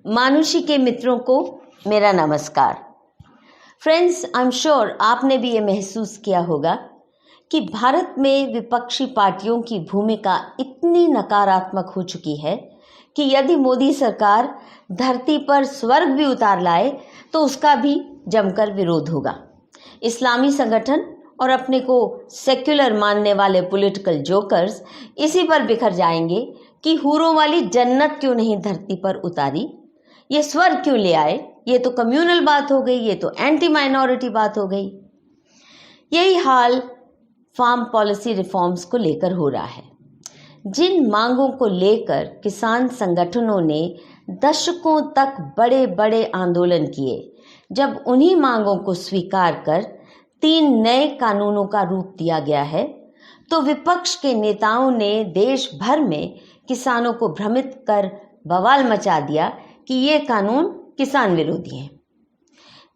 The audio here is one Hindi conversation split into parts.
मानुषी के मित्रों को मेरा नमस्कार। फ्रेंड्स, आई एम श्योर आपने भी ये महसूस किया होगा कि भारत में विपक्षी पार्टियों की भूमिका इतनी नकारात्मक हो चुकी है कि यदि मोदी सरकार धरती पर स्वर्ग भी उतार लाए तो उसका भी जमकर विरोध होगा। इस्लामी संगठन और अपने को सेक्युलर मानने वाले पॉलिटिकल जोकर्स इसी पर बिखर जाएंगे कि हूरों वाली जन्नत क्यों नहीं धरती पर उतारी, ये स्वर्ग क्यों ले आए, ये तो कम्युनल बात हो गई, ये तो एंटी माइनॉरिटी बात हो गई। यही हाल फार्म पॉलिसी रिफॉर्म्स को लेकर हो रहा है। जिन मांगों को लेकर किसान संगठनों ने दशकों तक बड़े बड़े आंदोलन किए, जब उन्हीं मांगों को स्वीकार कर 3 नए कानूनों का रूप दिया गया है, तो विपक्ष के नेताओं ने देश भर में किसानों को भ्रमित कर बवाल मचा दिया कि ये कानून किसान विरोधी हैं।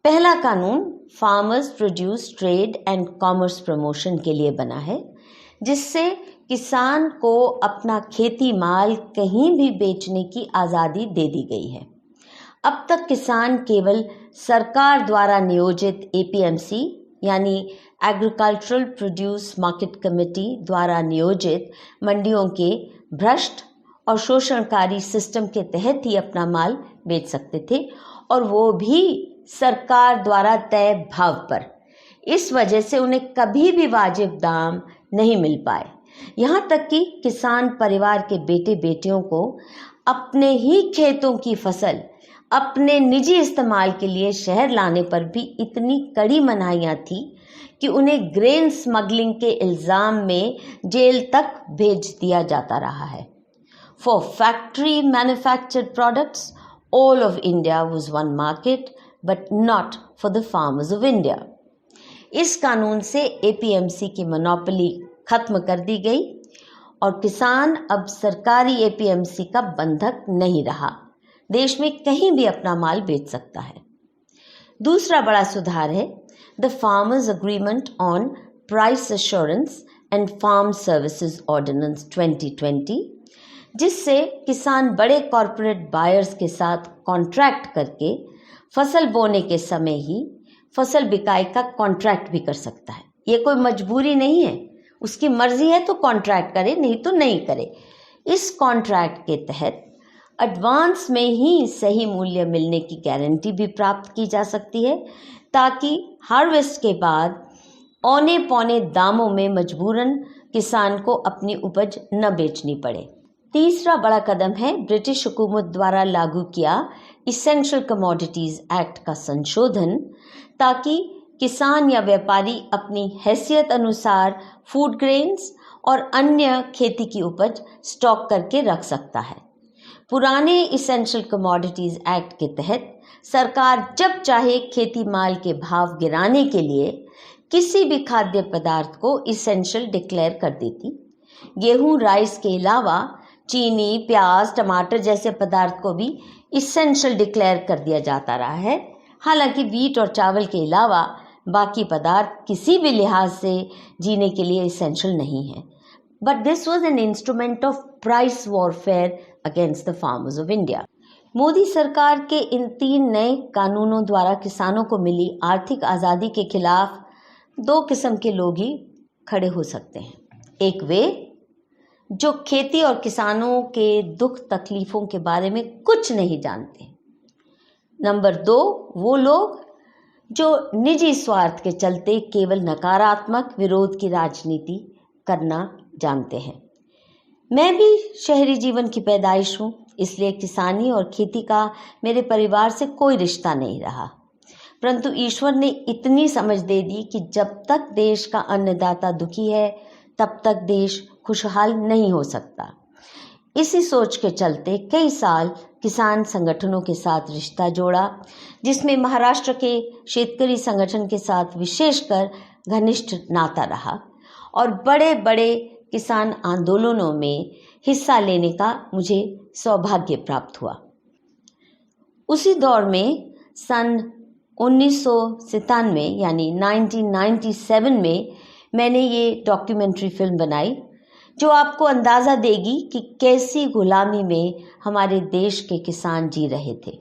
पहला कानून farmers produce trade and commerce promotion के लिए बना है, जिससे किसान को अपना खेती माल कहीं भी बेचने की आज़ादी दे दी गई है। अब तक किसान केवल सरकार द्वारा नियोजित एपीएमसी यानी एग्रीकल्चरल प्रोड्यूस मार्केट कमेटी द्वारा नियोजित मंडियों के भ्रष्ट और शोषणकारी सिस्टम के तहत ही अपना माल बेच सकते थे, और वो भी सरकार द्वारा तय भाव पर। इस वजह से उन्हें कभी भी वाजिब दाम नहीं मिल पाए। यहाँ तक कि किसान परिवार के बेटे बेटियों को अपने ही खेतों की फसल अपने निजी इस्तेमाल के लिए शहर लाने पर भी इतनी कड़ी मनाहियाँ थी कि उन्हें ग्रेन स्मगलिंग के इल्ज़ाम में जेल तक भेज दिया जाता रहा है। For factory manufactured products, all of India was one market, but not for the farmers of India. इस कानून से एपीएमसी की मोनोपोली खत्म कर दी गई और किसान अब सरकारी एपीएमसी का बंधक नहीं रहा। देश में कहीं भी अपना माल बेच सकता है। दूसरा बड़ा सुधार है the farmers agreement on price assurance and farm services ordinance 2020, जिससे किसान बड़े कॉरपोरेट बायर्स के साथ कॉन्ट्रैक्ट करके फसल बोने के समय ही फसल बिकाई का कॉन्ट्रैक्ट भी कर सकता है। ये कोई मजबूरी नहीं है, उसकी मर्जी है तो कॉन्ट्रैक्ट करे, नहीं तो नहीं करे। इस कॉन्ट्रैक्ट के तहत एडवांस में ही सही मूल्य मिलने की गारंटी भी प्राप्त की जा सकती है, ताकि हार्वेस्ट के बाद औने पौने दामों में मजबूरन किसान को अपनी उपज न बेचनी पड़े। तीसरा बड़ा कदम है ब्रिटिश हुकूमत द्वारा लागू किया इसेंशियल कमोडिटीज़ एक्ट का संशोधन, ताकि किसान या व्यापारी अपनी हैसियत अनुसार फूड ग्रेन्स और अन्य खेती की उपज स्टॉक करके रख सकता है। पुराने इसेंशियल कमोडिटीज़ एक्ट के तहत सरकार जब चाहे खेती माल के भाव गिराने के लिए किसी भी खाद्य पदार्थ को इसेंशियल डिक्लेयर कर देती। गेहूं, राइस के अलावा चीनी, प्याज, टमाटर जैसे पदार्थ को भी इसेंशियल डिक्लेयर कर दिया जाता रहा है। हालांकि वीट और चावल के अलावा बाकी पदार्थ किसी भी लिहाज से जीने के लिए इसेंशियल नहीं है। But this was an instrument of price warfare against the farmers of India. Modi सरकार के इन 3 नए कानूनों द्वारा किसानों को मिली आर्थिक आज़ादी के खिलाफ 2 किस्म के लोग ही खड़े हो सकते हैं। एक वे जो खेती और किसानों के दुख तकलीफ़ों के बारे में कुछ नहीं जानते। नंबर 2, वो लोग जो निजी स्वार्थ के चलते केवल नकारात्मक विरोध की राजनीति करना जानते हैं। मैं भी शहरी जीवन की पैदाइश हूँ, इसलिए किसानी और खेती का मेरे परिवार से कोई रिश्ता नहीं रहा। परंतु ईश्वर ने इतनी समझ दे दी कि जब तक देश का अन्नदाता दुखी है, तब तक देश खुशहाल नहीं हो सकता। इसी सोच के चलते कई साल किसान संगठनों के साथ रिश्ता जोड़ा, जिसमें महाराष्ट्र के शेतकरी संगठन के साथ विशेषकर घनिष्ठ नाता रहा और बड़े बड़े किसान आंदोलनों में हिस्सा लेने का मुझे सौभाग्य प्राप्त हुआ। उसी दौर में सन 1997 यानी 1997 में मैंने ये डॉक्यूमेंट्री फिल्म बनाई, जो आपको अंदाज़ा देगी कि कैसी गुलामी में हमारे देश के किसान जी रहे थे।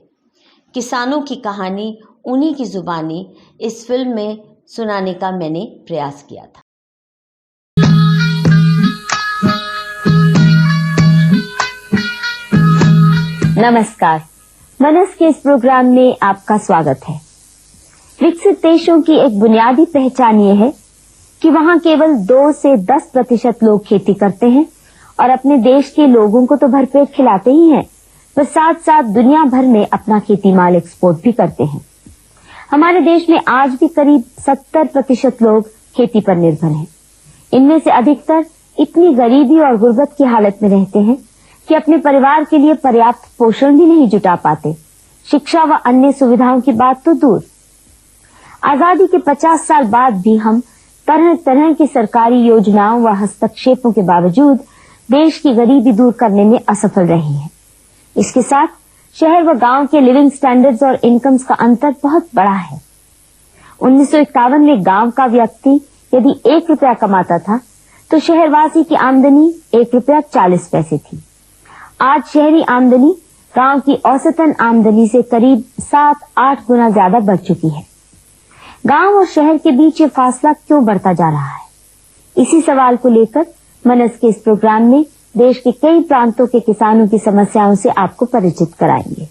किसानों की कहानी उन्हीं की ज़ुबानी इस फिल्म में सुनाने का मैंने प्रयास किया था। नमस्कार, मनस के इस प्रोग्राम में आपका स्वागत है। विकसित देशों की एक बुनियादी पहचान ये है कि वहाँ केवल 2 से 10% लोग खेती करते हैं और अपने देश के लोगों को तो भरपेट खिलाते ही हैं, पर साथ साथ दुनिया भर में अपना खेती माल एक्सपोर्ट भी करते हैं। हमारे देश में आज भी करीब 70% लोग खेती पर निर्भर हैं। इनमें से अधिकतर इतनी गरीबी और गुर्बत की हालत में रहते हैं कि अपने परिवार के लिए पर्याप्त पोषण भी नहीं जुटा पाते। शिक्षा व अन्य सुविधाओं की बात तो दूर। आजादी के 50 साल बाद भी हम तरह तरह की सरकारी योजनाओं व हस्तक्षेपों के बावजूद देश की गरीबी दूर करने में असफल रहे हैं। इसके साथ शहर व गांव के लिविंग स्टैंडर्ड्स और इनकम्स का अंतर बहुत बड़ा है। 1951 में गांव का व्यक्ति यदि 1 रुपया कमाता था तो शहरवासी की आमदनी 1 रुपया 40 पैसे थी। आज शहरी आमदनी गांव की औसतन आमदनी से करीब 7-8 गुना ज्यादा बढ़ चुकी है। गांव और शहर के बीच ये फासला क्यों बढ़ता जा रहा है? इसी सवाल को लेकर मनस के इस प्रोग्राम में देश के कई प्रांतों के किसानों की समस्याओं से आपको परिचित कराएंगे।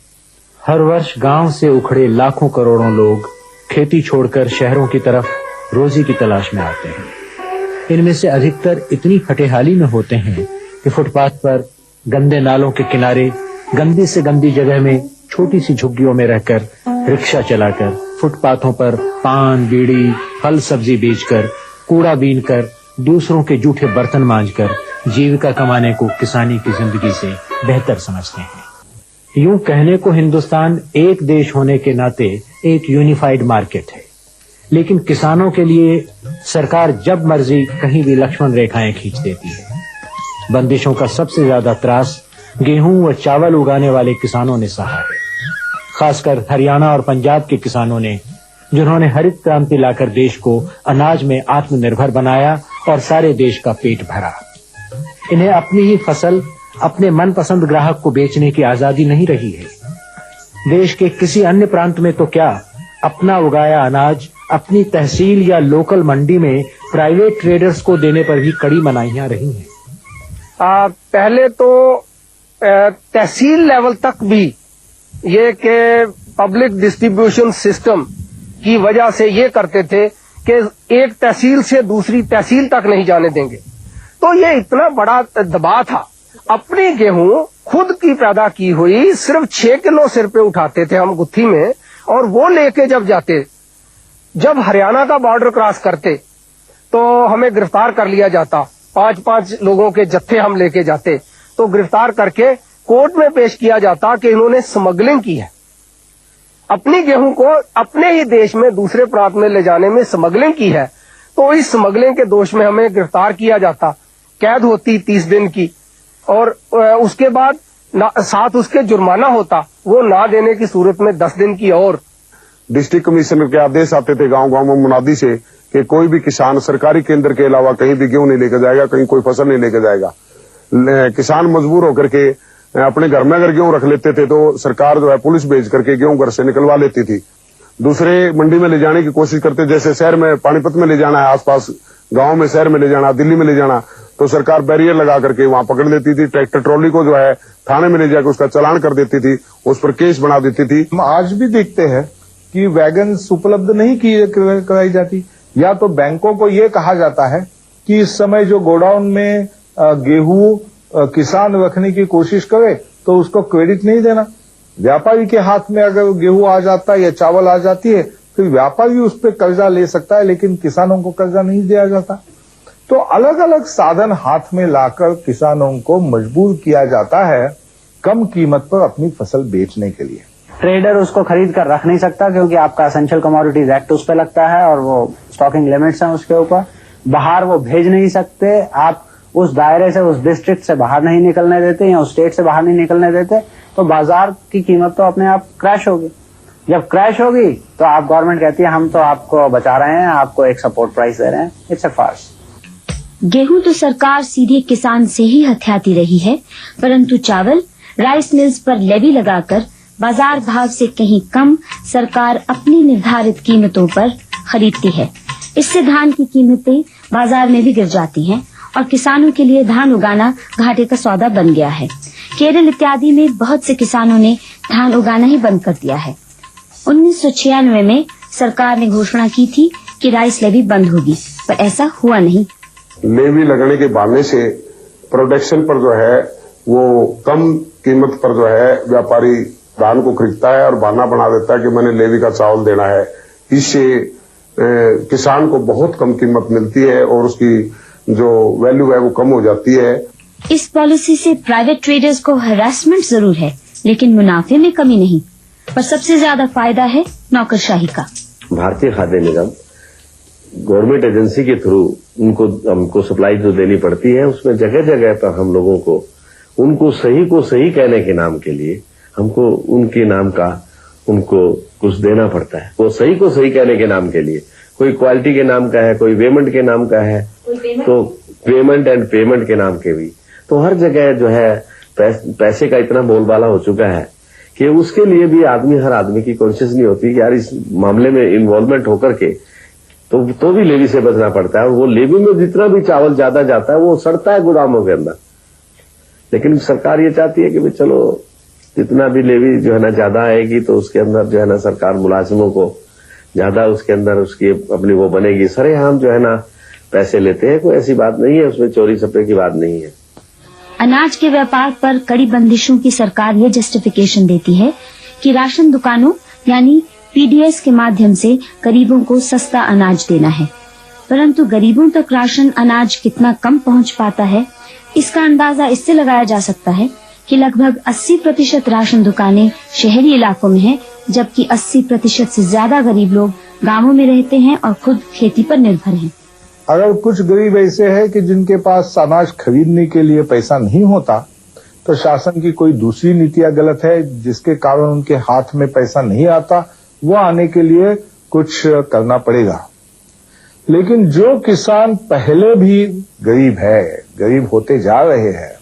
हर वर्ष गांव से उखड़े लाखों करोड़ों लोग खेती छोड़कर शहरों की तरफ रोजी की तलाश में आते हैं। इनमें से अधिकतर इतनी खटेहाली में होते हैं कि फुटपाथ पर, गंदे नालों के किनारे, गंदी से गंदी जगह में छोटी सी झुग्गियों में रहकर रिक्शा चलाकर, फुटपाथों पर पान, बीड़ी, फल सब्जी बेचकर, कूड़ा बीनकर, दूसरों के जूठे बर्तन मांजकर जीविका कमाने को किसानी की जिंदगी से बेहतर समझते हैं। यूं कहने को हिंदुस्तान एक देश होने के नाते एक यूनिफाइड मार्केट है, लेकिन किसानों के लिए सरकार जब मर्जी कहीं भी लक्ष्मण रेखाएं खींच देती है। बंदिशों का सबसे ज्यादा त्रास गेहूं व चावल उगाने वाले किसानों ने सहा है, खासकर हरियाणा और पंजाब के किसानों ने, जिन्होंने हरित क्रांति लाकर देश को अनाज में आत्मनिर्भर बनाया और सारे देश का पेट भरा। इन्हें अपनी ही फसल अपने मनपसंद ग्राहक को बेचने की आजादी नहीं रही है। देश के किसी अन्य प्रांत में तो क्या, अपना उगाया अनाज अपनी तहसील या लोकल मंडी में प्राइवेट ट्रेडर्स को देने पर भी कड़ी मनाहियां रही हैं। पहले तो तहसील लेवल तक भी ये के पब्लिक डिस्ट्रीब्यूशन सिस्टम की वजह से ये करते थे कि एक तहसील से दूसरी तहसील तक नहीं जाने देंगे। तो ये इतना बड़ा दबाव था। अपनी गेहूं खुद की पैदा की हुई सिर्फ 6 किलो सिर पे उठाते थे हम गुत्थी में, और वो लेके जब जाते, जब हरियाणा का बॉर्डर क्रॉस करते तो हमें गिरफ्तार कर लिया जाता। 5-5 लोगों के जत्थे हम लेके जाते, तो गिरफ्तार करके कोर्ट में पेश किया जाता कि इन्होंने स्मगलिंग की है, अपनी गेहूं को अपने ही देश में दूसरे प्रांत में ले जाने में स्मगलिंग की है। तो इस स्मगलिंग के दोष में हमें गिरफ्तार किया जाता, कैद होती 30 दिन की, और उसके बाद साथ उसके जुर्माना होता, वो ना देने की सूरत में 10 दिन की। और डिस्ट्रिक्ट कमिश्नर के आदेश आते थे गांव गांव में मुनादी से कि कोई भी किसान सरकारी केंद्र के अलावा कहीं भी गेहूं नहीं लेकर जाएगा, कहीं कोई फसल नहीं लेकर जाएगा। किसान मजबूर होकर के अपने घर में अगर गेहूं रख लेते थे तो सरकार जो है पुलिस भेज करके गेहूं घर से निकलवा लेती थी। दूसरे मंडी में ले जाने की कोशिश करते, जैसे शहर में पानीपत में ले जाना है, आसपास गांव में शहर में ले जाना, दिल्ली में ले जाना, तो सरकार बैरियर लगा करके वहां पकड़ लेती थी। ट्रैक्टर ट्रॉली को जो है थाने में ले जाकर उसका चालान कर देती थी, उस पर केस बना देती थी। हम आज भी देखते हैं कि वैगन्स उपलब्ध नहीं कराई जाती, या तो बैंकों को ये कहा जाता है कि इस समय जो गोडाउन में गेहूं किसान रखने की कोशिश करे तो उसको क्रेडिट नहीं देना। व्यापारी के हाथ में अगर गेहूं आ जाता है या चावल आ जाती है तो व्यापारी उस पर कर्जा ले सकता है, लेकिन किसानों को कर्जा नहीं दिया जाता। तो अलग अलग साधन हाथ में लाकर किसानों को मजबूर किया जाता है कम कीमत पर अपनी फसल बेचने के लिए। ट्रेडर उसको खरीद कर रख नहीं सकता क्योंकि आपका एसेंशियल कमोडिटीज एक्ट उस पर लगता है और वो स्टॉकिंग लिमिट्स हैं उसके ऊपर। बाहर वो भेज नहीं सकते, आप उस दायरे से, उस डिस्ट्रिक्ट से बाहर नहीं निकलने देते या उस स्टेट से बाहर नहीं निकलने देते, तो बाजार की कीमत तो अपने आप क्रैश होगी। जब क्रैश होगी तो आप गवर्नमेंट कहती है हम तो आपको बचा रहे हैं, आपको एक सपोर्ट प्राइस दे रहे हैं। It's a farce. गेहूं तो सरकार सीधे किसान से ही हथियाती रही है, परंतु चावल राइस मिल्स पर लेवी लगाकर बाजार भाव से कहीं कम सरकार अपनी निर्धारित कीमतों पर खरीदती है। इससे धान की कीमतें बाजार में भी गिर जाती हैं और किसानों के लिए धान उगाना घाटे का सौदा बन गया है। केरल इत्यादि में बहुत से किसानों ने धान उगाना ही बंद कर दिया है। 1996 में सरकार ने घोषणा की थी कि राइस लेवी बंद होगी, पर ऐसा हुआ नहीं। लेवी लगने के बहाने से प्रोडक्शन पर जो है वो कम कीमत पर जो है व्यापारी धान को खरीदता है और बहाना बना देता है कि मैंने लेवी का चावल देना है। इससे किसान को बहुत कम कीमत मिलती है और उसकी जो वैल्यू है वो कम हो जाती है। इस पॉलिसी से प्राइवेट ट्रेडर्स को हरासमेंट जरूर है, लेकिन मुनाफे में कमी नहीं, पर सबसे ज्यादा फायदा है नौकरशाही का। भारतीय खाद्य निगम गवर्नमेंट एजेंसी के थ्रू हमको सप्लाई जो देनी पड़ती है, उसमें जगह जगह पर हम लोगों को उनको सही को सही कहने के नाम के लिए हमको उनके नाम का उनको कुछ देना पड़ता है। वो सही को सही कहने के नाम के लिए कोई क्वालिटी के नाम का है, कोई पेमेंट के नाम का है, तो पेमेंट एंड पेमेंट के नाम के भी, तो हर जगह जो है पैसे का इतना बोलबाला हो चुका है कि उसके लिए भी हर आदमी की कोशिश नहीं होती कि यार इस मामले में इन्वॉल्वमेंट होकर के तो भी लेवी से बचना पड़ता है। वो लेवी में जितना भी चावल ज्यादा जाता है वो सड़ता है गोदामों के अंदर, लेकिन सरकार ये चाहती है कि भाई चलो जितना भी लेवी जो है ना ज्यादा आएगी तो उसके अंदर जो है ना सरकार मुलाजिमों को ज्यादा उसके अंदर उसकी अपनी वो बनेगी। सरेआम जो है ना पैसे लेते हैं, कोई ऐसी बात नहीं है, उसमें चोरी छपे की बात नहीं है। अनाज के व्यापार पर कड़ी बंदिशों की सरकार ये जस्टिफिकेशन देती है कि राशन दुकानों यानी पीडीएस के माध्यम से गरीबों को सस्ता अनाज देना है, परंतु गरीबों तक राशन अनाज कितना कम पहुंच पाता है, इसका अंदाजा इससे लगाया जा सकता है कि लगभग 80% राशन दुकानें शहरी इलाकों में हैं, जबकि 80% से ज्यादा गरीब लोग गांवों में रहते हैं और खुद खेती पर निर्भर हैं। अगर कुछ गरीब ऐसे हैं कि जिनके पास अनाज खरीदने के लिए पैसा नहीं होता, तो शासन की कोई दूसरी नीतियां गलत है जिसके कारण उनके हाथ में पैसा नहीं आता, वो आने के लिए कुछ करना पड़ेगा। लेकिन जो किसान पहले भी गरीब है, गरीब होते जा रहे हैं,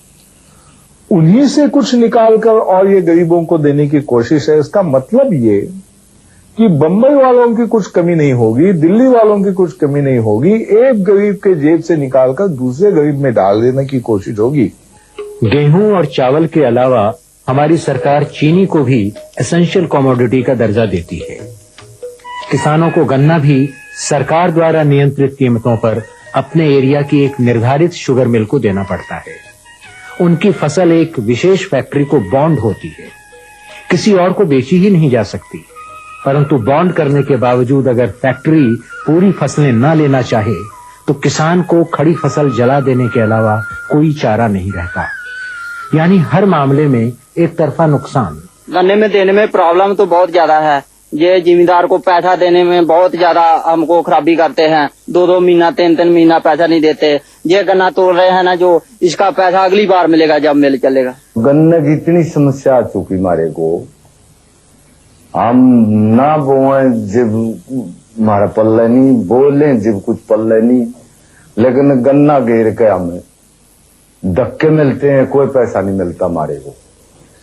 उन्हीं से कुछ निकालकर और ये गरीबों को देने की कोशिश है। इसका मतलब ये कि बंबई वालों की कुछ कमी नहीं होगी, दिल्ली वालों की कुछ कमी नहीं होगी, एक गरीब के जेब से निकालकर दूसरे गरीब में डाल देने की कोशिश होगी। गेहूं और चावल के अलावा हमारी सरकार चीनी को भी एसेंशियल कमोडिटी का दर्जा देती है। किसानों को गन्ना भी सरकार द्वारा नियंत्रित कीमतों पर अपने एरिया की एक निर्धारित शुगर मिल को देना पड़ता है। उनकी फसल एक विशेष फैक्ट्री को बॉन्ड होती है, किसी और को बेची ही नहीं जा सकती, परंतु बॉन्ड करने के बावजूद अगर फैक्ट्री पूरी फसलें न लेना चाहे तो किसान को खड़ी फसल जला देने के अलावा कोई चारा नहीं रहता। यानी हर मामले में एक तरफा नुकसान। गन्ने में देने में प्रॉब्लम तो बहुत ज्यादा है। ये जिम्मेदार को पैसा देने में बहुत ज्यादा हमको खराबी करते हैं। 2-2 महीना 3-3 महीना पैसा नहीं देते। ये गन्ना तोड़ रहे हैं ना, जो इसका पैसा अगली बार मिलेगा जब मिल चलेगा। गन्ने की इतनी समस्या आ चुकी मारे को, हम ना बोए जब हमारा पल्ले नहीं, बोले जब कुछ पल्ले नहीं, लेकिन गन्ना घेर के हमें धक्के मिलते हैं, कोई पैसा नहीं मिलता हमारे को।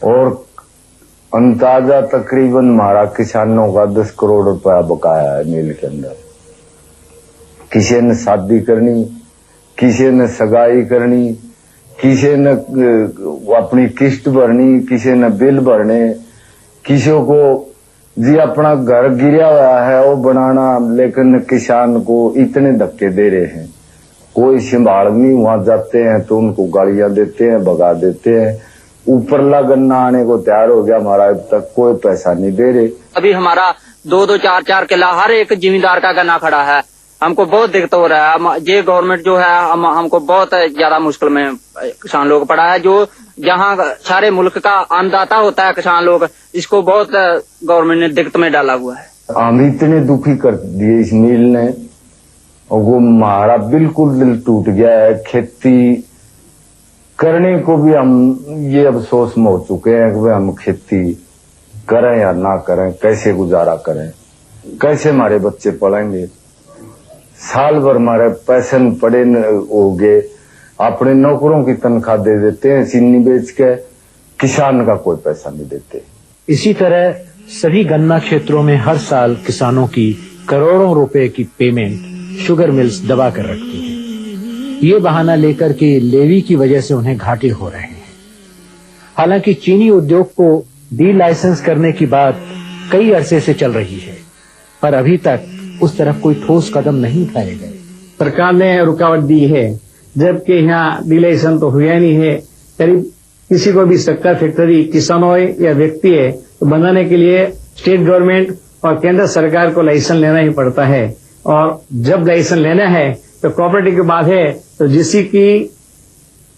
और अंदाजा तकरीबन हमारा किसानों का 10 करोड़ रुपया बकाया है मिल के अंदर। किसी ने शादी करनी, किसी ने सगाई करनी, किसी ने अपनी किस्त भरनी, किसी ने बिल भरने, किसी को जी अपना घर गिरा हुआ है वो बनाना, लेकिन किसान को इतने धक्के दे रहे हैं, कोई संभाल नहीं। वहां जाते हैं तो उनको गालियां देते हैं, भगा देते हैं। ऊपरला गन्ना आने को तैयार हो गया, हमारा अब तक कोई पैसा नहीं दे रहे। अभी हमारा 2-2, 4-4 किला हर एक जिम्मेदार का गन्ना खड़ा है। हमको बहुत दिक्कत हो रहा है। ये गवर्नमेंट जो है हमको बहुत ज्यादा मुश्किल में किसान लोग पड़ा है। जो जहाँ सारे मुल्क का अन्नदाता होता है किसान लोग, इसको बहुत गवर्नमेंट ने दिक्कत में डाला हुआ है। हम इतने दुखी कर दिए इस मिल ने, और वो हमारा बिल्कुल दिल टूट गया है। खेती करने को भी हम ये अफसोस में हो चुके हैं कि हम खेती करें या ना करें, कैसे गुजारा करें, कैसे हमारे बच्चे पढ़ेंगे। साल भर हमारे पैसे पड़े हो गए, अपने नौकरों की तनख्वाह दे देते हैं चीनी बेच के, किसान का कोई पैसा नहीं देते। इसी तरह सभी गन्ना क्षेत्रों में हर साल किसानों की करोड़ों रुपए की पेमेंट शुगर मिल्स दबा कर रखती है। ये बहाना लेकर के लेवी की वजह से उन्हें घाटे हो रहे हैं। हालांकि चीनी उद्योग को डी लाइसेंस करने की बात कई अरसे से चल रही है, पर अभी तक उस तरफ कोई ठोस कदम नहीं उठाए गए। सरकार ने रुकावट दी है, जबकि यहाँ डी लाइसेंस तो हुआ नहीं है। करीब किसी को भी शक्कर फैक्ट्री किसान हो या व्यक्ति है तो बनाने के लिए स्टेट गवर्नमेंट और केंद्र सरकार को लाइसेंस लेना ही पड़ता है। और जब लाइसेंस लेना है तो कोऑपरेटिव की बात है तो जिसी की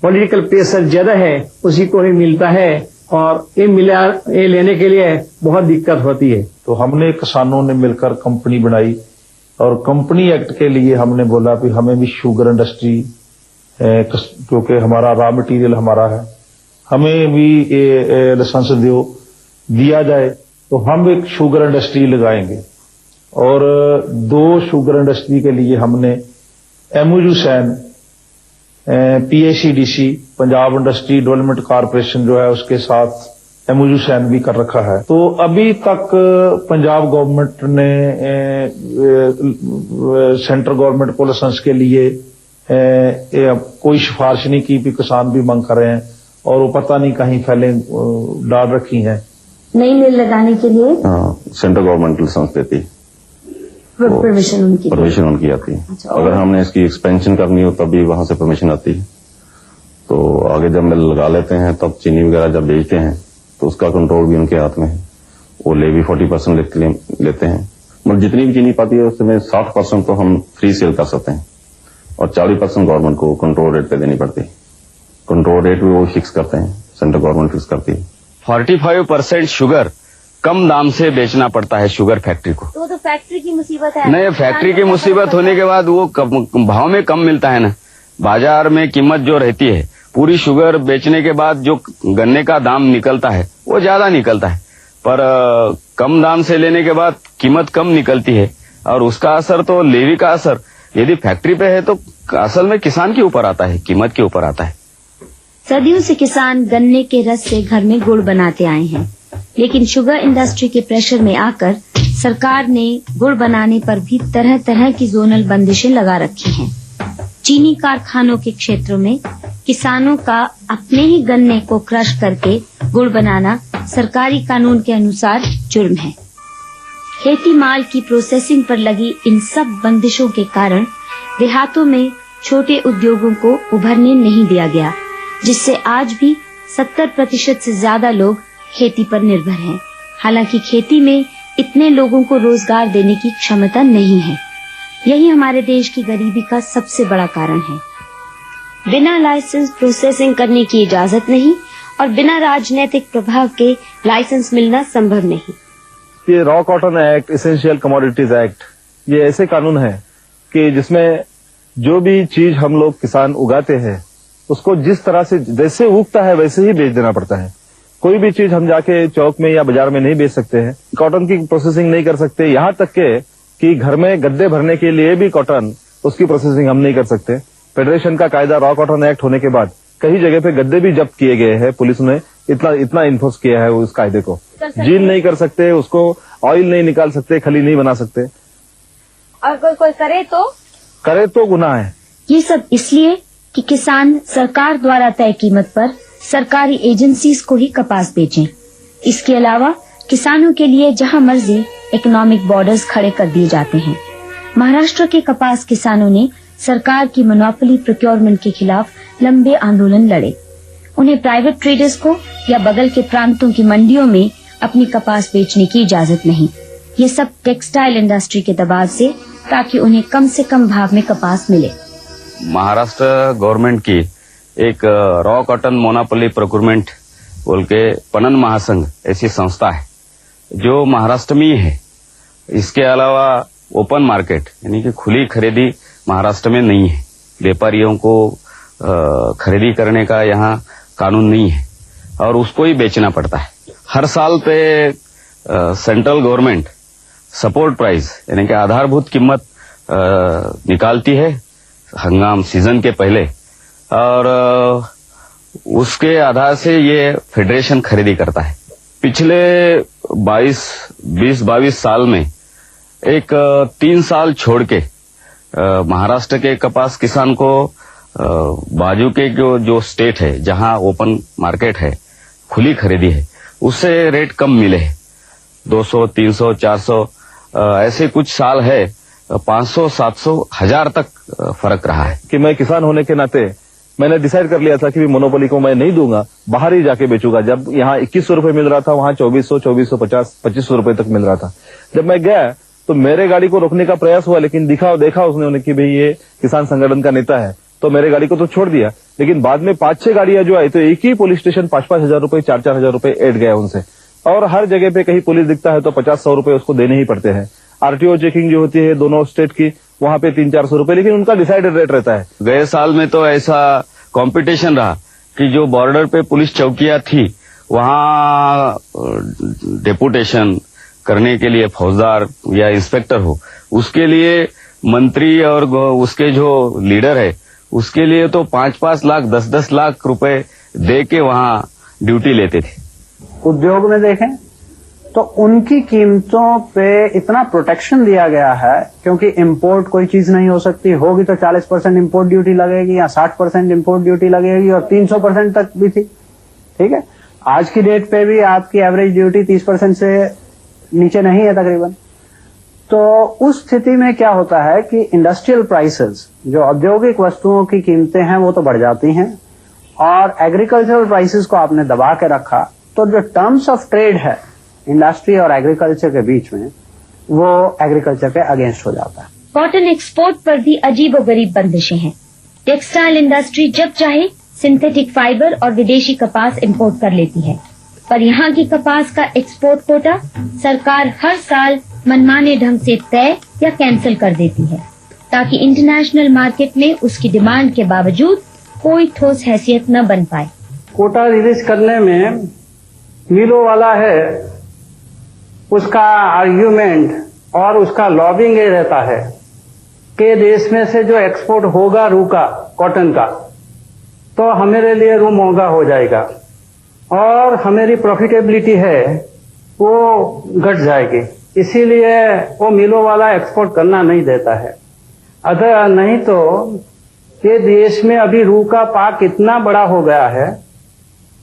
पॉलिटिकल प्रेशर ज्यादा है उसी को ही मिलता है, और ये लेने के लिए बहुत दिक्कत होती है। तो हमने किसानों ने मिलकर कंपनी बनाई और कंपनी एक्ट के लिए हमने बोला कि हमें भी शुगर इंडस्ट्री, क्योंकि हमारा रॉ मटेरियल हमारा है, हमें भी ये लाइसेंस दिया जाए तो हम एक शुगर इंडस्ट्री लगाएंगे। और 2 शुगर इंडस्ट्री के लिए हमने MOU sign PICDC Punjab industry development corporation जो है उसके साथ एमओयू साइन भी कर रखा है। तो अभी तक पंजाब गवर्नमेंट ने सेंट्रल गवर्नमेंट को लाइसेंस के लिए कोई सिफारिश नहीं की, भी किसान भी मांग कर रहे हैं और वो पता नहीं कहीं फैले डाल रखी हैं। नई मिल लगाने के लिए सेंट्रल गवर्नमेंट लाइसेंस देती है, परमिशन उनकी आती है। अच्छा, अगर हमने इसकी एक्सपेंशन करनी हो तब भी वहां से परमिशन आती है। तो आगे जब मिल लगा लेते हैं तब चीनी वगैरह जब बेचते हैं तो उसका कंट्रोल भी उनके हाथ में है। वो लेवी 40% लेते हैं, मतलब जितनी भी चीनी पाती है उसमें 60% तो हम फ्री सेल कर सकते हैं और 40% गवर्नमेंट को कंट्रोल रेट पे देनी पड़ती है। कंट्रोल रेट भी वो फिक्स करते हैं, सेंट्रल गवर्नमेंट फिक्स करती है। 45% शुगर कम दाम से बेचना पड़ता है शुगर फैक्ट्री को। तो फैक्ट्री की मुसीबत है। नहीं, फैक्ट्री की मुसीबत होने के बाद वो भाव में कम मिलता है ना। बाजार में कीमत जो रहती है पूरी शुगर बेचने के बाद जो गन्ने का दाम निकलता है वो ज्यादा निकलता है, पर कम दाम से लेने के बाद कीमत कम निकलती है और उसका असर तो लेवी का असर यदि फैक्ट्री पे है तो असल में किसान के ऊपर आता है, कीमत के ऊपर आता है। सदियों से किसान गन्ने के रस से घर में गुड़ बनाते आए हैं, लेकिन शुगर इंडस्ट्री के प्रेशर में आकर सरकार ने गुड़ बनाने पर भी तरह तरह की जोनल बंदिशें लगा रखी हैं। चीनी कारखानों के क्षेत्रों में किसानों का अपने ही गन्ने को क्रश करके गुड़ बनाना सरकारी कानून के अनुसार जुर्म है। खेती माल की प्रोसेसिंग पर लगी इन सब बंदिशों के कारण देहातों में छोटे उद्योगों को उभरने नहीं दिया गया, जिससे आज भी 70% से ज्यादा लोग खेती पर निर्भर हैं। हालांकि खेती में इतने लोगों को रोजगार देने की क्षमता नहीं है। यही हमारे देश की गरीबी का सबसे बड़ा कारण है। बिना लाइसेंस प्रोसेसिंग करने की इजाजत नहीं और बिना राजनीतिक प्रभाव के लाइसेंस मिलना संभव नहीं। ये raw cotton act, essential commodities act, ये ऐसे कानून है कि जिसमें जो भी चीज हम लोग किसान उगाते हैं उसको जिस तरह से जैसे उगता है वैसे ही बेच देना पड़ता है। कोई भी चीज हम जाके चौक में या बाजार में नहीं बेच सकते हैं, कॉटन की प्रोसेसिंग नहीं कर सकते, यहाँ तक के कि घर में गद्दे भरने के लिए भी कॉटन, उसकी प्रोसेसिंग हम नहीं कर सकते। फेडरेशन का कायदा रॉ कॉटन एक्ट होने के बाद कई जगह पे गद्दे भी जब्त किए गए हैं, पुलिस ने इतना इन्फोर्स किया है उस कायदे को। जील नहीं कर सकते, उसको ऑयल नहीं निकाल सकते, खली नहीं बना सकते, और कोई करे तो गुनाह है। ये सब इसलिए कि किसान सरकार द्वारा तय कीमत पर सरकारी एजेंसीज को ही कपास बेचें। इसके अलावा किसानों के लिए जहां मर्जी इकोनॉमिक बॉर्डर्स खड़े कर दिए जाते हैं। महाराष्ट्र के कपास किसानों ने सरकार की मोनोपोली प्रोक्योरमेंट के खिलाफ लंबे आंदोलन लड़े। उन्हें प्राइवेट ट्रेडर्स को या बगल के प्रांतों की मंडियों में अपनी कपास बेचने की इजाजत नहीं। ये सब टेक्सटाइल इंडस्ट्री के दबाव से, ताकि उन्हें कम से कम भाव में कपास मिले। महाराष्ट्र गवर्नमेंट की एक रॉ कॉटन मोनोपोली प्रोक्योरमेंट बोल के पणन महासंघ ऐसी संस्था है जो महाराष्ट्र में ही है। इसके अलावा ओपन मार्केट यानी कि खुली खरीदी महाराष्ट्र में नहीं है। व्यापारियों को खरीदी करने का यहाँ कानून नहीं है और उसको ही बेचना पड़ता है। हर साल पे सेंट्रल गवर्नमेंट सपोर्ट प्राइस यानी कि आधारभूत कीमत निकालती है हंगाम सीजन के पहले, और उसके आधार से ये फेडरेशन खरीदी करता है। पिछले 20-22 साल में एक 3 साल छोड़ के महाराष्ट्र के कपास किसान को बाजू के जो स्टेट है जहां ओपन मार्केट है, खुली खरीदी है, उससे रेट कम मिले हैं। 200, 300, 400 ऐसे कुछ साल है 500, 700, 1000 तक फर्क रहा है। कि मैं किसान होने के नाते मैंने डिसाइड कर लिया था कि मोनोपोली को मैं नहीं दूंगा, बाहर ही जाके बेचूंगा। जब यहाँ 2100 रुपए मिल रहा था, वहाँ 2400, 2450, 2500 रुपए तक मिल रहा था। जब मैं गया तो मेरे गाड़ी को रोकने का प्रयास हुआ, लेकिन देखा उसने कि भाई ये किसान संगठन का नेता है, तो मेरे गाड़ी को तो छोड़ दिया। लेकिन बाद में 5-6 गाड़ियां जो आई तो एक ही पुलिस स्टेशन 5-5 हजार रुपए, 4-4 हजार रुपए ऐड गया उनसे। और हर जगह पे कहीं पुलिस दिखता है तो 50-100 रुपए उसको देने ही पड़ते हैं। आरटीओ चेकिंग जो होती है दोनों स्टेट की, वहां पे 300-400 रुपए, लेकिन उनका डिसाइडेड रेट रहता है। गए साल में तो ऐसा कंपटीशन रहा कि जो बॉर्डर पे पुलिस चौकियां थी वहां डेपुटेशन करने के लिए फौजदार या इंस्पेक्टर हो, उसके लिए मंत्री और उसके जो लीडर है उसके लिए तो 5-5 लाख 10-10 लाख रुपए दे के वहां ड्यूटी लेते थे। उद्योग में देखें तो उनकी कीमतों पे इतना प्रोटेक्शन दिया गया है, क्योंकि इंपोर्ट कोई चीज नहीं हो सकती, होगी तो 40% इंपोर्ट ड्यूटी लगेगी या 60% इंपोर्ट ड्यूटी लगेगी, और 300% तक भी थी। ठीक है, आज की डेट पे भी आपकी एवरेज ड्यूटी 30% से नीचे नहीं है तकरीबन। तो उस स्थिति में क्या होता है कि इंडस्ट्रियल प्राइसेस, जो औद्योगिक वस्तुओं की कीमतें हैं, वो तो बढ़ जाती हैं, और एग्रीकल्चरल प्राइसेस को आपने दबा के रखा, तो जो टर्म्स ऑफ ट्रेड है इंडस्ट्री और एग्रीकल्चर के बीच में, वो एग्रीकल्चर के अगेंस्ट हो जाता है। कॉटन एक्सपोर्ट पर भी अजीबोगरीब बंदिशें हैं। टेक्सटाइल इंडस्ट्री जब चाहे सिंथेटिक फाइबर और विदेशी कपास इंपोर्ट कर लेती है, पर यहाँ की कपास का एक्सपोर्ट कोटा सरकार हर साल मनमाने ढंग से तय या कैंसिल कर देती है, ताकि इंटरनेशनल मार्केट में उसकी डिमांड के बावजूद कोई ठोस हैसियत न बन पाए। कोटा रिलीज करने में मिलो वाला है, उसका आर्ग्यूमेंट और उसका लॉबिंग ये रहता है कि देश में से जो एक्सपोर्ट होगा रू का, कॉटन का, तो हमारे लिए रू महंगा हो जाएगा और हमारी प्रॉफिटेबिलिटी है वो घट जाएगी, इसीलिए वो मिलो वाला एक्सपोर्ट करना नहीं देता है। अगर नहीं तो ये देश में अभी रू का पाक इतना बड़ा हो गया है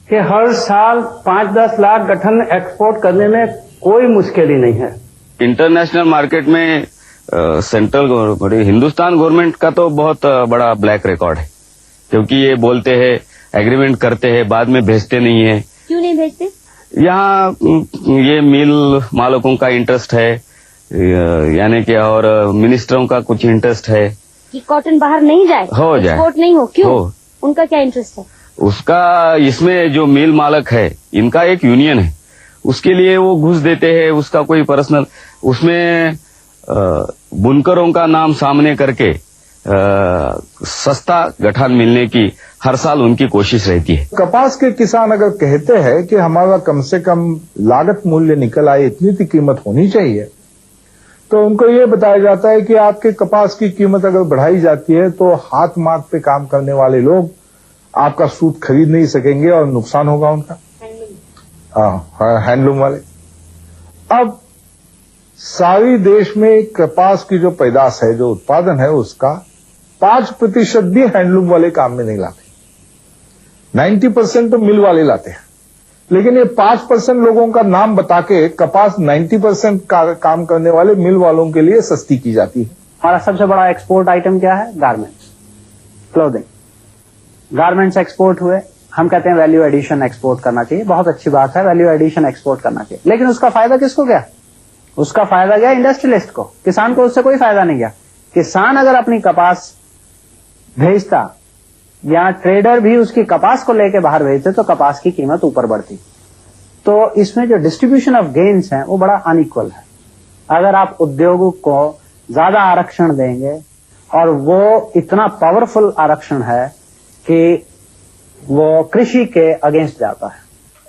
कि हर साल 5-10 लाख गठन एक्सपोर्ट करने में कोई मुश्किल ही नहीं है। इंटरनेशनल मार्केट में सेंट्रल गवर्नमेंट, हिंदुस्तान गवर्नमेंट का तो बहुत बड़ा ब्लैक रिकॉर्ड है, क्योंकि ये बोलते हैं एग्रीमेंट करते हैं, बाद में भेजते नहीं है। क्यों नहीं भेजते? यहाँ ये मिल मालिकों का इंटरेस्ट है, यानी कि और मिनिस्टरों का कुछ इंटरेस्ट है कि कॉटन बाहर नहीं जाए, हो जाए, एक्सपोर्ट नहीं हो। क्यों हो? उनका क्या इंटरेस्ट है? उसका इसमें जो मिल मालक है, इनका एक यूनियन है, उसके लिए वो घुस देते हैं, उसका कोई पर्सनल, उसमें बुनकरों का नाम सामने करके सस्ता गठान मिलने की हर साल उनकी कोशिश रहती है। कपास के किसान अगर कहते हैं कि हमारा कम से कम लागत मूल्य निकल आए, इतनी सी कीमत होनी चाहिए, तो उनको ये बताया जाता है कि आपके कपास की कीमत अगर बढ़ाई जाती है तो हाथ माथ पे काम करने वाले लोग आपका सूत खरीद नहीं सकेंगे और नुकसान होगा उनका। हैंडलूम वाले। अब सारी देश में कपास की जो पैदाश है, जो उत्पादन है, उसका 5% भी हैंडलूम वाले काम में नहीं लाते। 90% तो मिल वाले लाते हैं, लेकिन ये 5% लोगों का नाम बता के कपास 90% काम करने वाले मिल वालों के लिए सस्ती की जाती है। हमारा सबसे बड़ा एक्सपोर्ट आइटम क्या है? Garments, clothing. गारमेंट्स एक्सपोर्ट हुए, हम कहते हैं वैल्यू एडिशन एक्सपोर्ट करना चाहिए, बहुत अच्छी बात है, वैल्यू एडिशन एक्सपोर्ट करना चाहिए, लेकिन उसका फायदा किसको गया? उसका फायदा गया इंडस्ट्रियलिस्ट को, किसान को उससे कोई फायदा नहीं गया। किसान अगर अपनी कपास भेजता या ट्रेडर भी उसकी कपास को लेकर बाहर भेजते तो कपास की कीमत ऊपर बढ़ती। तो इसमें जो डिस्ट्रीब्यूशन ऑफ गेन्स है वो बड़ा अनइक्वल है। अगर आप उद्योगों को ज्यादा आरक्षण देंगे, और वो इतना पावरफुल आरक्षण है कि वो कृषि के अगेंस्ट जाता है।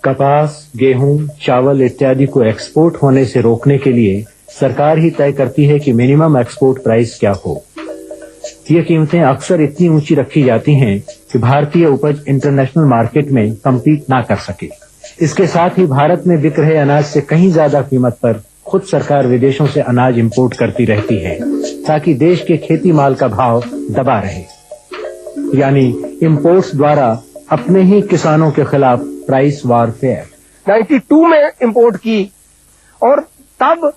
कपास, गेहूं, चावल इत्यादि को एक्सपोर्ट होने से रोकने के लिए सरकार ही तय करती है कि मिनिमम एक्सपोर्ट प्राइस क्या हो। ये कीमतें अक्सर इतनी ऊंची रखी जाती हैं कि भारतीय उपज इंटरनेशनल मार्केट में कम्पीट ना कर सके। इसके साथ ही भारत में बिक रहे अनाज से कहीं ज्यादा कीमत पर खुद सरकार विदेशों से अनाज इंपोर्ट करती रहती है ताकि देश के खेती माल का भाव दबा रहे, यानी इंपोर्ट्स द्वारा अपने ही किसानों के खिलाफ प्राइस वारफेयर 92 में इंपोर्ट की और तब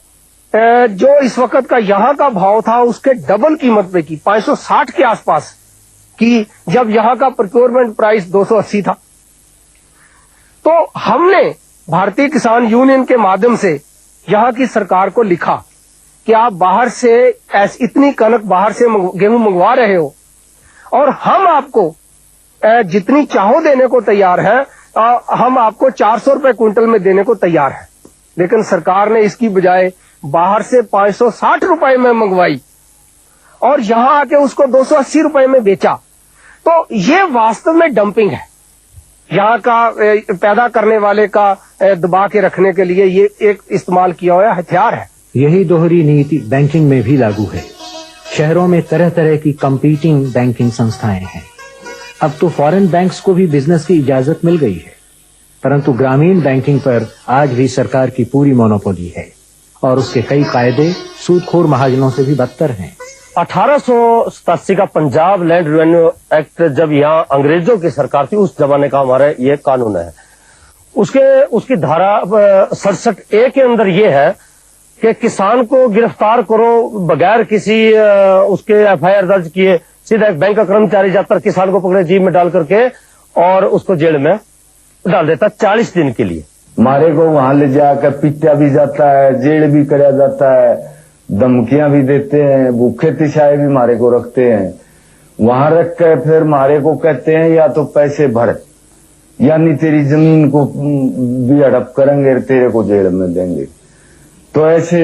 जो इस वक्त का यहाँ का भाव था उसके डबल कीमत पे की, 560 के आसपास की, जब यहाँ का प्रोक्योरमेंट प्राइस 280 था। तो हमने भारतीय किसान यूनियन के माध्यम से यहाँ की सरकार को लिखा कि आप बाहर से इतनी कनक बाहर से गेहूं मंगवा रहे हो और हम आपको जितनी चाहो देने को तैयार है, हम आपको 400 रुपए क्विंटल में देने को तैयार है। लेकिन सरकार ने इसकी बजाय बाहर से 560 रुपए में मंगवाई और यहां आके उसको 280 रुपए में बेचा। तो ये वास्तव में डंपिंग है। यहाँ का पैदा करने वाले का दबा के रखने के लिए ये एक इस्तेमाल किया हुआ हथियार है। यही दोहरी नीति बैंकिंग में भी लागू है। शहरों में तरह तरह की कंपीटिंग बैंकिंग संस्थाएं हैं। अब तो फॉरेन बैंक्स को भी बिजनेस की इजाजत मिल गई है, परंतु ग्रामीण बैंकिंग पर आज भी सरकार की पूरी मोनोपोली है और उसके कई कायदे सूदखोर महाजनों से भी बदतर हैं। 1887 का पंजाब लैंड रेवेन्यू एक्ट जब यहाँ अंग्रेजों की सरकार थी, उस जमाने का हमारा ये कानून है। उसकी धारा 67A के अंदर ये है कि किसान को गिरफ्तार करो बगैर किसी उसके FIR दर्ज किए, सीधा एक बैंक का कर्मचारी जाता है, किसान को पकड़े जीप में डाल करके और उसको जेल में डाल देता 40 दिन के लिए। मारे को वहां ले जाकर पीटा भी जाता है, जेल भी कराया जाता है, धमकियां भी देते हैं, भूखे तिशाए भी मारे को रखते हैं। वहां रख कर फिर मारे को कहते हैं या तो पैसे भर, यानी तेरी जमीन को भी हड़प करेंगे, तेरे को जेल में देंगे। तो ऐसे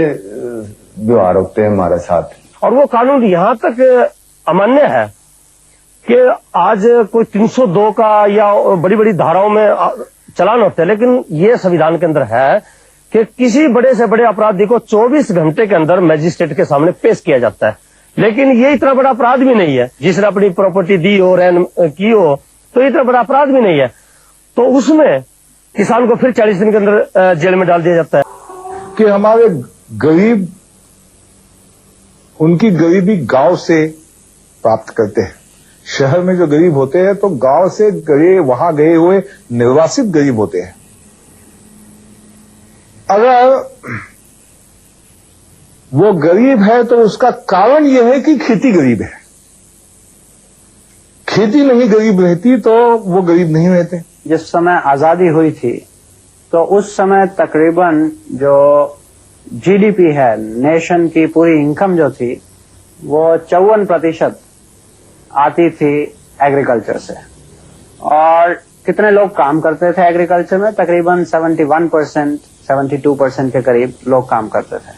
व्यवहार होते हैं हमारे साथ। और वो कानून यहाँ तक अमान्य है कि आज कोई 302 का या बड़ी बड़ी धाराओं में चलान होते हैं, लेकिन ये संविधान के अंदर है कि किसी बड़े से बड़े अपराधी को 24 घंटे के अंदर मजिस्ट्रेट के सामने पेश किया जाता है। लेकिन ये इतना बड़ा अपराध भी नहीं है, जिसने अपनी प्रॉपर्टी दी हो, रैन की हो, तो इतना बड़ा अपराध भी नहीं है। तो उसमें किसान को फिर 40 दिन के अंदर जेल में डाल दिया जाता है। कि हमारे गरीब उनकी गरीबी गांव से प्राप्त करते हैं। शहर में जो गरीब होते हैं तो गांव से गए, वहां गए हुए निर्वासित गरीब होते हैं। अगर वो गरीब है तो उसका कारण यह है कि खेती गरीब है। खेती नहीं गरीब रहती तो वो गरीब नहीं रहते। जिस समय आजादी हुई थी तो उस समय तकरीबन जो GDP है, नेशन की पूरी इनकम जो थी, वो 54% आती थी एग्रीकल्चर से। और कितने लोग काम करते थे एग्रीकल्चर में? तकरीबन 71%, 72% के करीब लोग काम करते थे।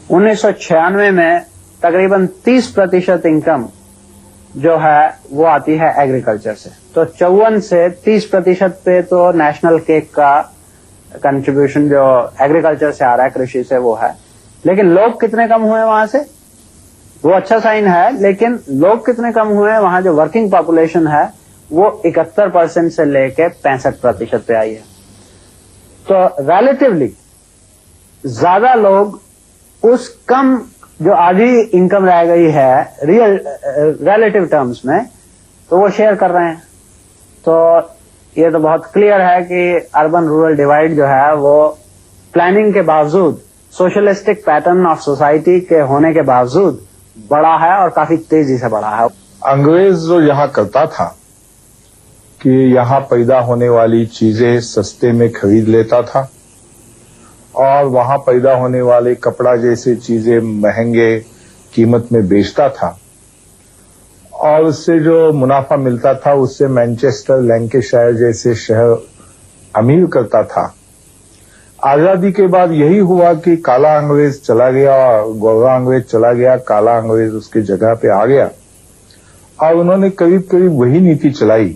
1996 में तकरीबन 30% इनकम जो है वो आती है एग्रीकल्चर से। तो 54 से 30% पे तो नेशनल केक का कंट्रीब्यूशन जो एग्रीकल्चर से आ रहा है, कृषि से, वो है। लेकिन लोग कितने कम हुए वहां से? वो अच्छा साइन है, लेकिन लोग कितने कम हुए? वहां जो वर्किंग पॉपुलेशन है वो 71% से लेके 65% पे आई है। तो रिलेटिवली ज्यादा लोग उस कम जो आधी इनकम रह गई है रिलेटिव टर्म्स में, तो वो शेयर कर रहे हैं। तो ये तो बहुत क्लियर है कि अर्बन रूरल डिवाइड जो है वो प्लानिंग के बावजूद, सोशलिस्टिक पैटर्न ऑफ सोसाइटी के होने के बावजूद बढ़ा है और काफी तेजी से बढ़ा है। अंग्रेज जो यहाँ करता था कि यहाँ पैदा होने वाली चीजें सस्ते में खरीद लेता था और वहां पैदा होने वाले कपड़ा जैसे चीजें महंगे कीमत में बेचता था और उससे जो मुनाफा मिलता था उससे मैनचेस्टर, लैंकेशायर जैसे शहर अमीर करता था। आजादी के बाद यही हुआ कि काला अंग्रेज चला गया और गोरा अंग्रेज चला गया, काला अंग्रेज उसकी जगह पे आ गया और उन्होंने करीब करीब वही नीति चलाई।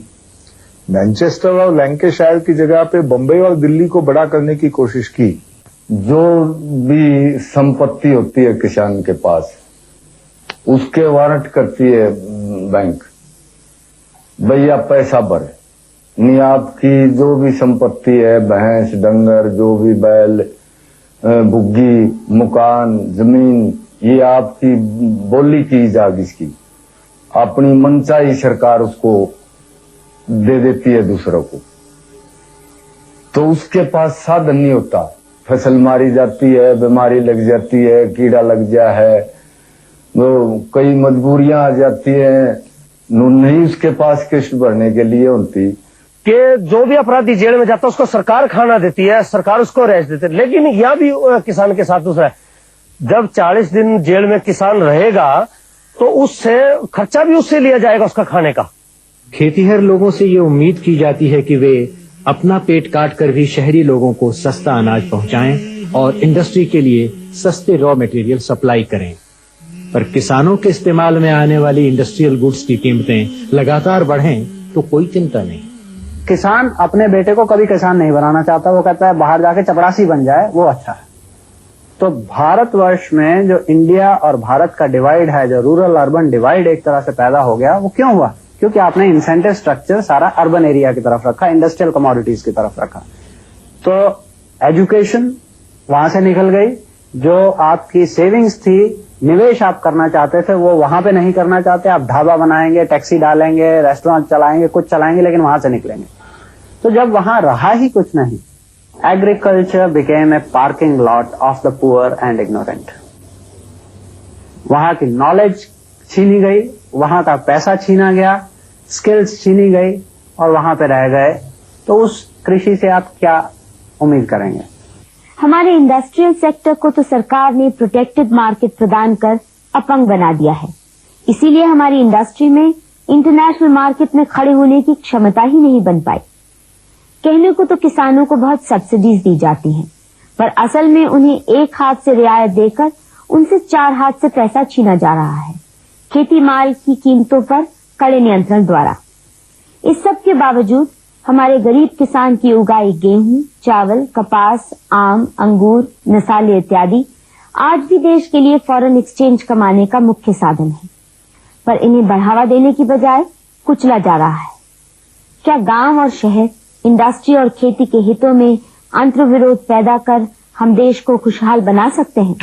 मैनचेस्टर और लैंकेशायर की जगह पे बम्बई और दिल्ली को बड़ा करने की कोशिश की। जो भी संपत्ति होती है किसान के पास, उसके वारंट करती है बैंक, भैया पैसा भरे। नहीं, आपकी जो भी संपत्ति है, भैंस डंगर, जो भी बैल, बुग्गी, मकान, जमीन, ये आपकी बोली की जागी, इसकी अपनी मनचाही सरकार उसको दे देती है दूसरों को। तो उसके पास साधन नहीं होता, फसल मारी जाती है, बीमारी लग जाती है, कीड़ा लग जाता है, तो कई मजबूरियां आ जाती हैं, नहीं उसके पास किस्त भरने के लिए होती कि जो भी अपराधी जेल में जाता है उसको सरकार खाना देती है, सरकार उसको रेस्ट देती है। लेकिन यह भी किसान के साथ दूसरा है, जब 40 दिन जेल में किसान रहेगा तो उससे खर्चा भी उससे लिया जाएगा उसका खाने का। खेतीहर लोगों से ये उम्मीद की जाती है कि वे अपना पेट काट कर भी शहरी लोगों को सस्ता अनाज पहुंचाएं और इंडस्ट्री के लिए सस्ते रॉ मटेरियल सप्लाई करें। पर किसानों के इस्तेमाल में आने वाली इंडस्ट्रियल गुड्स की कीमतें लगातार बढ़ें तो कोई चिंता नहीं। किसान अपने बेटे को कभी किसान नहीं बनाना चाहता, वो कहता है बाहर जाके चपरासी बन जाए वो अच्छा है। तो भारतवर्ष में जो इंडिया और भारत का डिवाइड है, जो रूरल अर्बन डिवाइड एक तरह से पैदा हो गया, वो क्यों हुआ? क्योंकि आपने इंसेंटिव स्ट्रक्चर सारा अर्बन एरिया की तरफ रखा, इंडस्ट्रियल कमोडिटीज की तरफ रखा। तो एजुकेशन वहां से निकल गई, जो आपकी सेविंग्स थी, निवेश आप करना चाहते थे, वो वहां पे नहीं करना चाहते। आप ढाबा बनाएंगे, टैक्सी डालेंगे, रेस्टोरेंट चलाएंगे, कुछ चलाएंगे, लेकिन वहां से निकलेंगे। तो जब वहां रहा ही कुछ नहीं, agriculture became a parking lot of the poor and ignorant. वहां की नॉलेज छीनी गई, वहां का पैसा छीना गया, स्किल्स छीनी गई और वहां पे रह गए। तो उस कृषि से आप क्या उम्मीद करेंगे? हमारे इंडस्ट्रियल सेक्टर को तो सरकार ने प्रोटेक्टेड मार्केट प्रदान कर अपंग बना दिया है। इसीलिए हमारी इंडस्ट्री में इंटरनेशनल मार्केट में खड़े होने की क्षमता ही नहीं बन पाई। कहने को तो किसानों को बहुत सब्सिडीज दी जाती हैं, पर असल में उन्हें एक हाथ से रियायत देकर उनसे 4 हाथ से पैसा छीना जा रहा है, खेती माल की कीमतों पर कड़े नियंत्रण द्वारा। इस सब के बावजूद हमारे गरीब किसान की उगाई गेहूं, चावल, कपास, आम, अंगूर, मसाले इत्यादि आज भी देश के लिए फॉरेन एक्सचेंज कमाने का मुख्य साधन है, पर इन्हें बढ़ावा देने की बजाय कुचला जा रहा है। क्या गांव और शहर, इंडस्ट्री और खेती के हितों में अंतर्विरोध पैदा कर हम देश को खुशहाल बना सकते हैं?